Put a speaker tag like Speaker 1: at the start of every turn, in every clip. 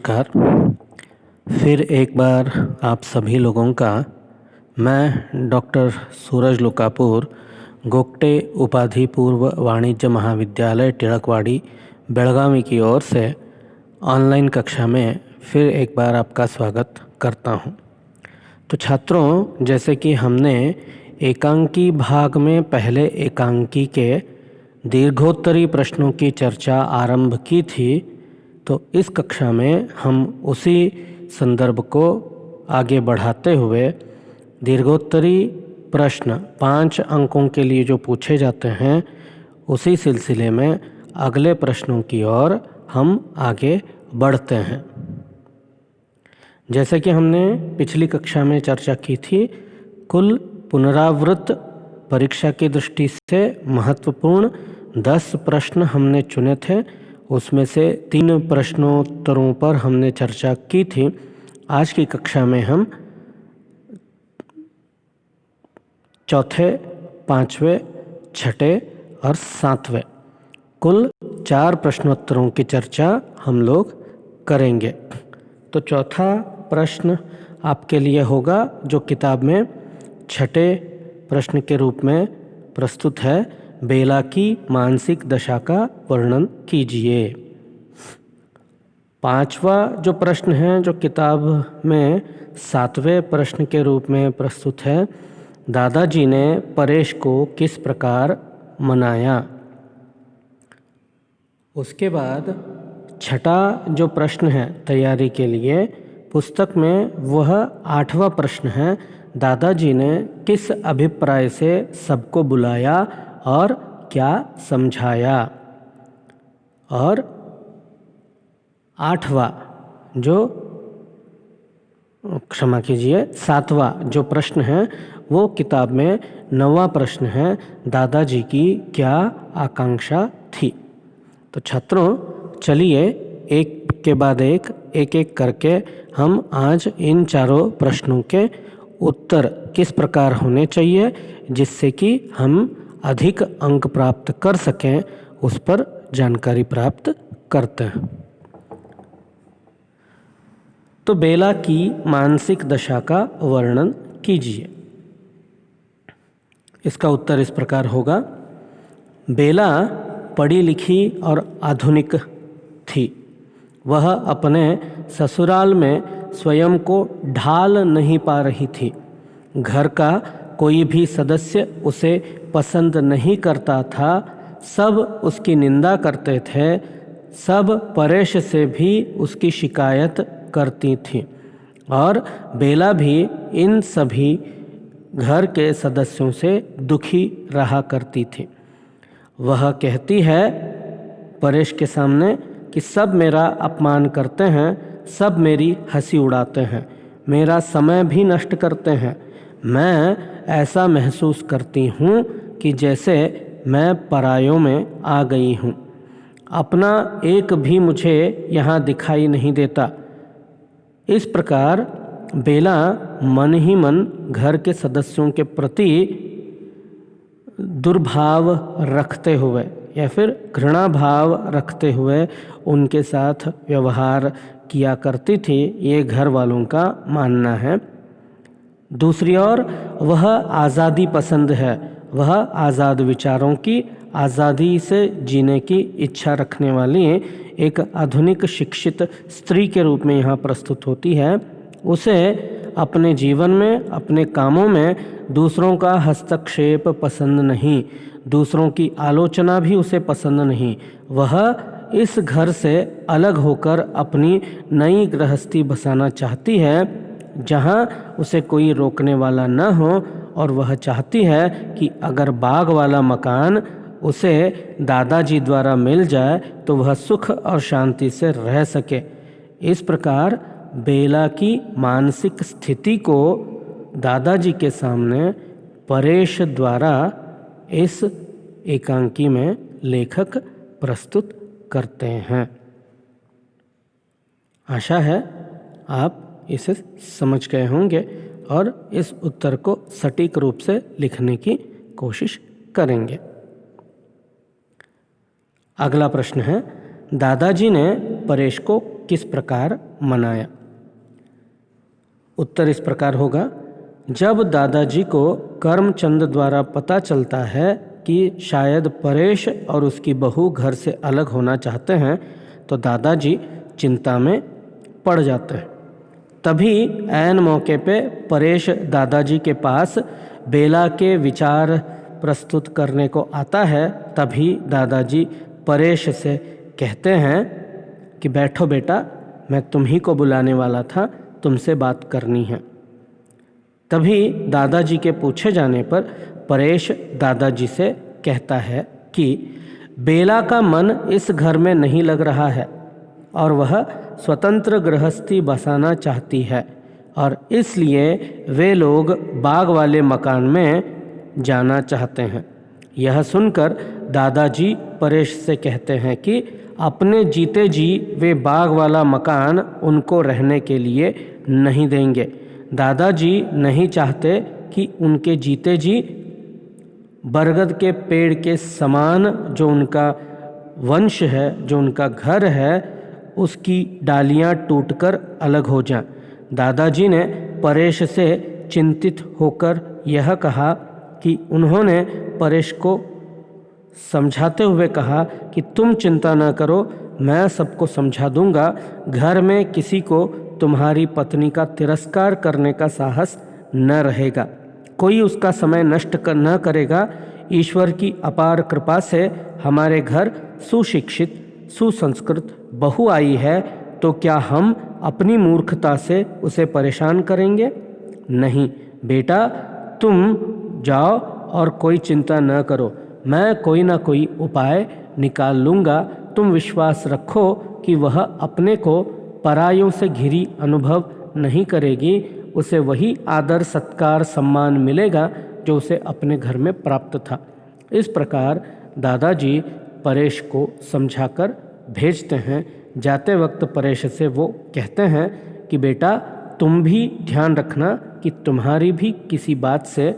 Speaker 1: नमस्कार। फिर एक बार आप सभी लोगों का मैं डॉक्टर सूरज लुकापुर गोगटे उपाधि पूर्व वाणिज्य महाविद्यालय टिळकवाड़ी बेलगावी की ओर से ऑनलाइन कक्षा में फिर एक बार आपका स्वागत करता हूं। तो छात्रों, जैसे कि हमने एकांकी भाग में पहले एकांकी के दीर्घोत्तरी प्रश्नों की चर्चा आरंभ की थी, तो इस कक्षा में हम उसी संदर्भ को आगे बढ़ाते हुए दीर्घोत्तरी प्रश्न 5 अंकों के लिए जो पूछे जाते हैं, उसी सिलसिले में अगले प्रश्नों की ओर हम आगे बढ़ते हैं। जैसे कि हमने पिछली कक्षा में चर्चा की थी, कुल पुनरावृत्त परीक्षा की दृष्टि से महत्वपूर्ण 10 प्रश्न हमने चुने थे। उसमें से 3 प्रश्नोत्तरों पर हमने चर्चा की थी। आज की कक्षा में हम चौथे, 5वें, 6ठे और 7वें कुल 4 प्रश्नोत्तरों की चर्चा हम लोग करेंगे। तो चौथा प्रश्न आपके लिए होगा जो किताब में 6ठे प्रश्न के रूप में प्रस्तुत है। बेला की मानसिक दशा का वर्णन कीजिए। 5वां जो प्रश्न है जो किताब में 7वें प्रश्न के रूप में प्रस्तुत है, दादाजी ने परेश को किस प्रकार मनाया। उसके बाद 6ठा जो प्रश्न है तैयारी के लिए पुस्तक में, वह 8वां प्रश्न है, दादाजी ने किस अभिप्राय से सबको बुलाया और क्या समझाया। और 7वां जो प्रश्न है वो किताब में 9वां प्रश्न है, दादाजी की क्या आकांक्षा थी। तो छात्रों, चलिए एक के बाद एक करके हम आज इन चारों प्रश्नों के उत्तर किस प्रकार होने चाहिए जिससे कि हम अधिक अंक प्राप्त कर सकें, उस पर जानकारी प्राप्त करते हैं। तो बेला की मानसिक दशा का वर्णन कीजिए। इसका उत्तर इस प्रकार होगा। बेला पढ़ी लिखी और आधुनिक थी। वह अपने ससुराल में स्वयं को ढाल नहीं पा रही थी। घर का कोई भी सदस्य उसे पसंद नहीं करता था। सब उसकी निंदा करते थे। सब परेश से भी उसकी शिकायत करती थी और बेला भी इन सभी घर के सदस्यों से दुखी रहा करती थी। वह कहती है परेश के सामने कि सब मेरा अपमान करते हैं, सब मेरी हंसी उड़ाते हैं, मेरा समय भी नष्ट करते हैं। मैं ऐसा महसूस करती हूँ कि जैसे मैं परायों में आ गई हूँ। अपना एक भी मुझे यहाँ दिखाई नहीं देता। इस प्रकार बेला मन ही मन घर के सदस्यों के प्रति दुर्भाव रखते हुए या फिर घृणा भाव रखते हुए उनके साथ व्यवहार किया करती थी, ये घर वालों का मानना है। दूसरी ओर वह आज़ादी पसंद है। वह आज़ाद विचारों की, आज़ादी से जीने की इच्छा रखने वाली एक आधुनिक शिक्षित स्त्री के रूप में यहाँ प्रस्तुत होती है। उसे अपने जीवन में, अपने कामों में दूसरों का हस्तक्षेप पसंद नहीं, दूसरों की आलोचना भी उसे पसंद नहीं। वह इस घर से अलग होकर अपनी नई गृहस्थी बसाना चाहती है, जहाँ उसे कोई रोकने वाला न हो, और वह चाहती है कि अगर बाग वाला मकान उसे दादाजी द्वारा मिल जाए तो वह सुख और शांति से रह सके। इस प्रकार बेला की मानसिक स्थिति को दादाजी के सामने परेश द्वारा इस एकांकी में लेखक प्रस्तुत करते हैं। आशा है आप इसे समझ गए होंगे और इस उत्तर को सटीक रूप से लिखने की कोशिश करेंगे। अगला प्रश्न है, दादाजी ने परेश को किस प्रकार मनाया। उत्तर इस प्रकार होगा, जब दादाजी को करमचंद द्वारा पता चलता है कि शायद परेश और उसकी बहू घर से अलग होना चाहते हैं तो दादाजी चिंता में पड़ जाते हैं। तभी ऐन मौके पे परेश दादाजी के पास बेला के विचार प्रस्तुत करने को आता है। तभी दादाजी परेश से कहते हैं कि बैठो बेटा, मैं तुम्ही को बुलाने वाला था, तुमसे बात करनी है। तभी दादाजी के पूछे जाने पर परेश दादाजी से कहता है कि बेला का मन इस घर में नहीं लग रहा है और वह स्वतंत्र गृहस्थी बसाना चाहती है और इसलिए वे लोग बाग वाले मकान में जाना चाहते हैं। यह सुनकर दादाजी परेश से कहते हैं कि अपने जीते जी वे बाग वाला मकान उनको रहने के लिए नहीं देंगे। दादाजी नहीं चाहते कि उनके जीते जी बरगद के पेड़ के समान जो उनका वंश है, जो उनका घर है, उसकी डालियां टूटकर अलग हो जाएं। दादाजी ने परेश से चिंतित होकर यह कहा कि उन्होंने परेश को समझाते हुए कहा कि तुम चिंता न करो, मैं सबको समझा दूंगा। घर में किसी को तुम्हारी पत्नी का तिरस्कार करने का साहस न रहेगा, कोई उसका समय नष्ट न करेगा। ईश्वर की अपार कृपा से हमारे घर सुशिक्षित सुसंस्कृत बहू आई है, तो क्या हम अपनी मूर्खता से उसे परेशान करेंगे? नहीं बेटा, तुम जाओ और कोई चिंता न करो, मैं कोई ना कोई उपाय निकाल लूँगा। तुम विश्वास रखो कि वह अपने को परायों से घिरी अनुभव नहीं करेगी, उसे वही आदर सत्कार सम्मान मिलेगा जो उसे अपने घर में प्राप्त था। इस प्रकार दादाजी परेश को समझाकर भेजते हैं। जाते वक्त परेश से वो कहते हैं कि बेटा, तुम भी ध्यान रखना कि तुम्हारी भी किसी बात से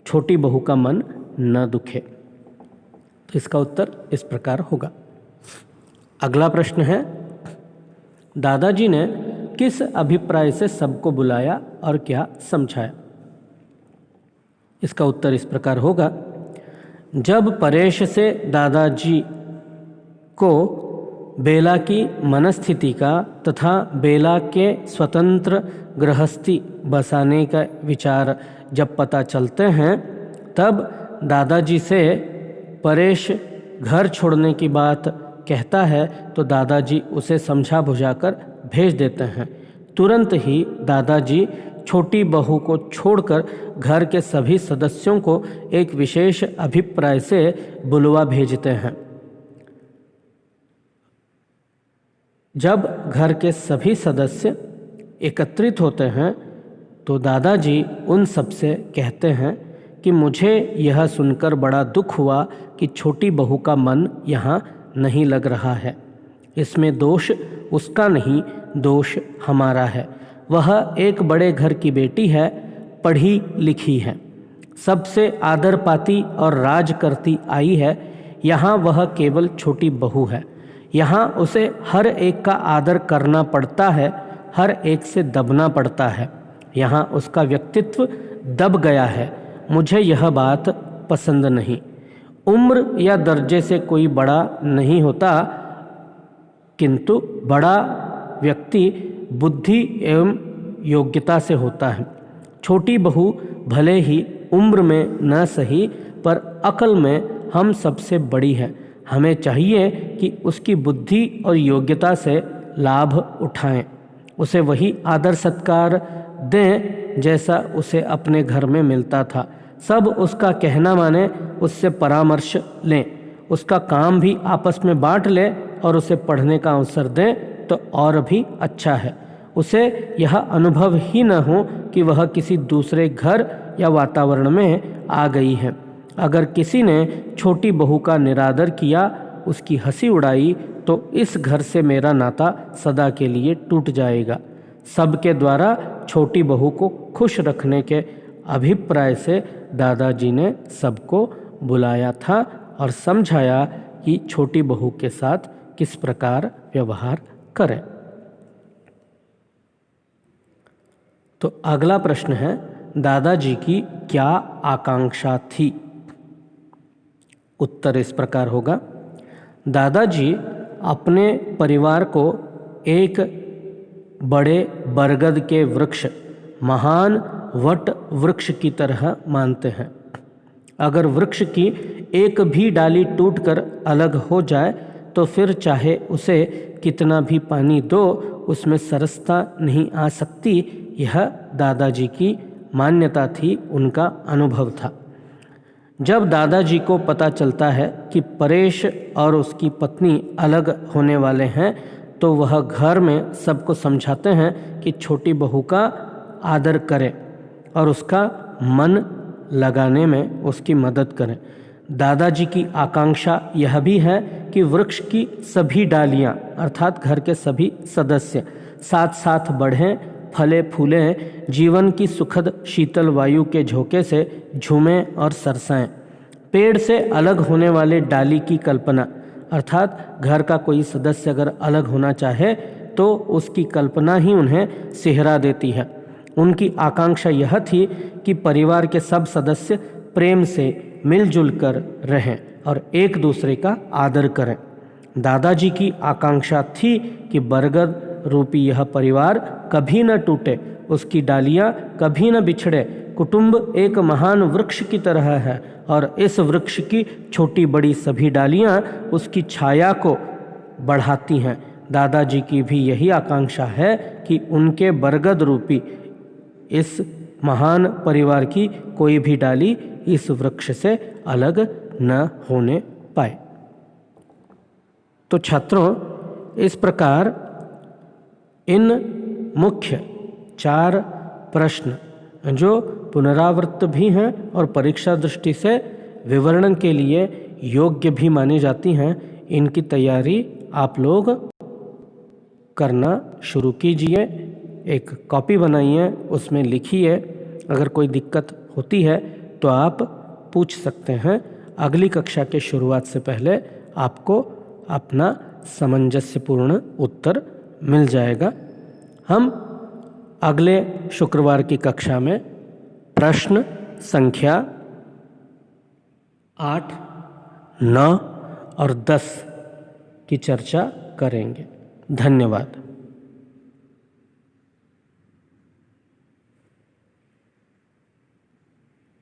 Speaker 1: छोटी बहू का मन न दुखे। तो इसका उत्तर इस प्रकार होगा। अगला प्रश्न है, दादाजी ने किस अभिप्राय से सबको बुलाया और क्या समझाया? इसका उत्तर इस प्रकार होगा, जब परेश से दादाजी को बेला की मनस्थिति का तथा बेला के स्वतंत्र गृहस्थी बसाने का विचार जब पता चलते हैं, तब दादाजी से परेश घर छोड़ने की बात कहता है तो दादाजी उसे समझा बुझाकर भेज देते हैं। तुरंत ही दादाजी छोटी बहू को छोड़कर घर के सभी सदस्यों को एक विशेष अभिप्राय से बुलवा भेजते हैं। जब घर के सभी सदस्य एकत्रित होते हैं तो दादाजी उन सब से कहते हैं कि मुझे यह सुनकर बड़ा दुख हुआ कि छोटी बहू का मन यहाँ नहीं लग रहा है। इसमें दोष उसका नहीं, दोष हमारा है। वह एक बड़े घर की बेटी है, पढ़ी लिखी है, सबसे आदर पाती और राज करती आई है। यहाँ वह केवल छोटी बहू है। यहाँ उसे हर एक का आदर करना पड़ता है, हर एक से दबना पड़ता है। यहाँ उसका व्यक्तित्व दब गया है। मुझे यह बात पसंद नहीं। उम्र या दर्जे से कोई बड़ा नहीं होता, किंतु बड़ा व्यक्ति बुद्धि एवं योग्यता से होता है। छोटी बहू भले ही उम्र में न सही पर अकल में हम सबसे बड़ी है। हमें चाहिए कि उसकी बुद्धि और योग्यता से लाभ उठाएं, उसे वही आदर सत्कार दें जैसा उसे अपने घर में मिलता था। सब उसका कहना माने, उससे परामर्श लें, उसका काम भी आपस में बांट लें और उसे पढ़ने का अवसर दें तो और भी अच्छा है। उसे यह अनुभव ही न हो कि वह किसी दूसरे घर या वातावरण में आ गई है। अगर किसी ने छोटी बहू का निरादर किया, उसकी हंसी उड़ाई, तो इस घर से मेरा नाता सदा के लिए टूट जाएगा। सबके द्वारा छोटी बहू को खुश रखने के अभिप्राय से दादाजी ने सबको बुलाया था और समझाया कि छोटी बहू के साथ किस प्रकार व्यवहार करें। तो अगला प्रश्न है, दादाजी की क्या आकांक्षा थी? उत्तर इस प्रकार होगा, दादाजी अपने परिवार को एक बड़े बरगद के वृक्ष, महान वट वृक्ष की तरह मानते हैं। अगर वृक्ष की एक भी डाली टूटकर अलग हो जाए तो फिर चाहे उसे कितना भी पानी दो, उसमें सरसता नहीं आ सकती। यह दादाजी की मान्यता थी, उनका अनुभव था। जब दादाजी को पता चलता है कि परेश और उसकी पत्नी अलग होने वाले हैं, तो वह घर में सबको समझाते हैं कि छोटी बहू का आदर करें और उसका मन लगाने में उसकी मदद करें। दादाजी की आकांक्षा यह भी है कि वृक्ष की सभी डालियां अर्थात घर के सभी सदस्य साथ साथ बढ़ें, फले फूलें, जीवन की सुखद शीतल वायु के झोंके से झूमें और सरसाएं। पेड़ से अलग होने वाले डाली की कल्पना अर्थात घर का कोई सदस्य अगर अलग होना चाहे तो उसकी कल्पना ही उन्हें सिहरा देती है। उनकी आकांक्षा यह थी कि परिवार के सब सदस्य प्रेम से मिलजुल कर रहें और एक दूसरे का आदर करें। दादाजी की आकांक्षा थी कि बरगद रूपी यह परिवार कभी न टूटे, उसकी डालियां कभी न बिछड़े। कुटुंब एक महान वृक्ष की तरह है और इस वृक्ष की छोटी बड़ी सभी डालियां उसकी छाया को बढ़ाती हैं। दादाजी की भी यही आकांक्षा है कि उनके बरगद रूपी इस महान परिवार की कोई भी डाली इस वृक्ष से अलग न होने पाए। तो छात्रों, इस प्रकार इन मुख्य 4 प्रश्न जो पुनरावृत्त भी हैं और परीक्षा दृष्टि से विवरण के लिए योग्य भी मानी जाती हैं, इनकी तैयारी आप लोग करना शुरू कीजिए। एक कॉपी बनाइए, उसमें लिखिए। अगर कोई दिक्कत होती है तो आप पूछ सकते हैं। अगली कक्षा के शुरुआत से पहले आपको अपना सामंजस्यपूर्ण उत्तर मिल जाएगा। हम अगले शुक्रवार की कक्षा में प्रश्न संख्या 8, 9 और 10 की चर्चा करेंगे। धन्यवाद।